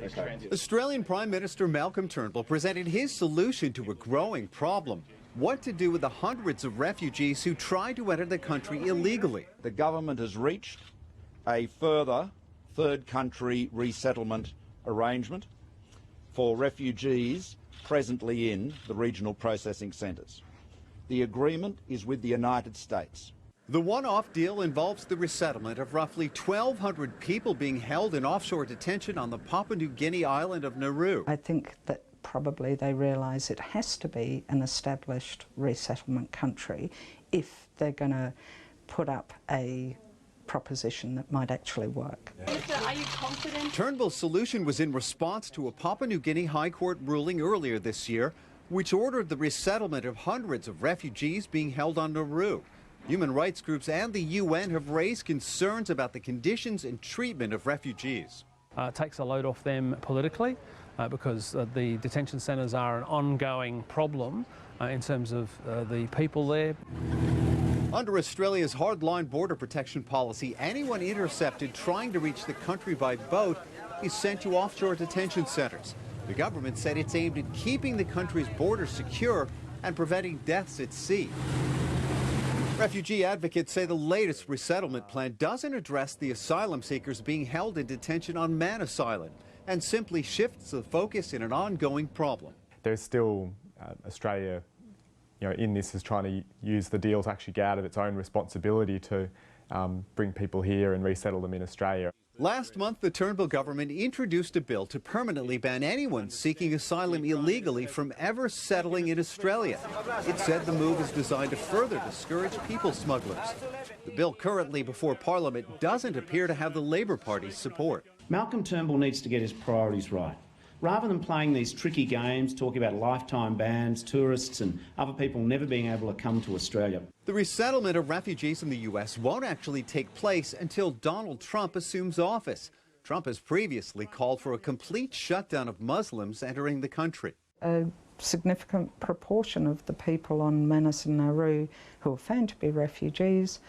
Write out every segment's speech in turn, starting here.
Okay. Australian Prime Minister Malcolm Turnbull presented his solution to a growing problem: what to do with the hundreds of refugees who try to enter the country illegally. The government has reached a further third country resettlement arrangement for refugees presently in the regional processing centres. The agreement is with the United States. The one-off deal involves the resettlement of roughly 1,200 people being held in offshore detention on the Papua New Guinea island of Nauru. I think that probably they realise it has to be an established resettlement country if they're going to put up a proposition that might actually work. Are you confident? Turnbull's solution was in response to a Papua New Guinea High Court ruling earlier this year, which ordered the resettlement of hundreds of refugees being held on Nauru. Human rights groups and the UN have raised concerns about the conditions and treatment of refugees. It takes a load off them politically because the detention centres are an ongoing problem in terms of the people there. Under Australia's hardline border protection policy, anyone intercepted trying to reach the country by boat is sent to offshore detention centres. The government said it's aimed at keeping the country's borders secure and preventing deaths at sea. Refugee advocates say the latest resettlement plan doesn't address the asylum seekers being held in detention on Manus Island and simply shifts the focus in an ongoing problem. There's still Australia, in this is trying to use the deal to actually get out of its own responsibility to bring people here and resettle them in Australia. Last month, the Turnbull government introduced a bill to permanently ban anyone seeking asylum illegally from ever settling in Australia. It said the move is designed to further discourage people smugglers. The bill currently before Parliament doesn't appear to have the Labor Party's support. Malcolm Turnbull needs to get his priorities right. Rather than playing these tricky games, talking about lifetime bans, tourists and other people never being able to come to Australia. The resettlement of refugees in the U.S. won't actually take place until Donald Trump assumes office. Trump has previously called for a complete shutdown of Muslims entering the country. A significant proportion of the people on Manus and Nauru who are found to be refugees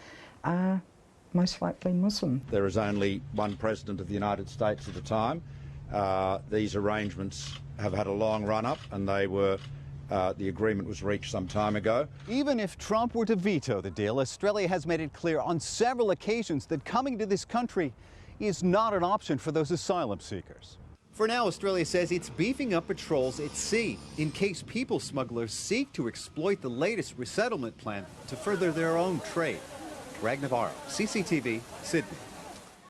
are most likely Muslim. There is only one president of the United States at a time. These arrangements have had a long run-up and the agreement was reached some time ago. Even if Trump were to veto the deal, Australia has made it clear on several occasions that coming to this country is not an option for those asylum seekers. For now, Australia says it's beefing up patrols at sea in case people smugglers seek to exploit the latest resettlement plan to further their own trade. Greg Navarro, CCTV, Sydney.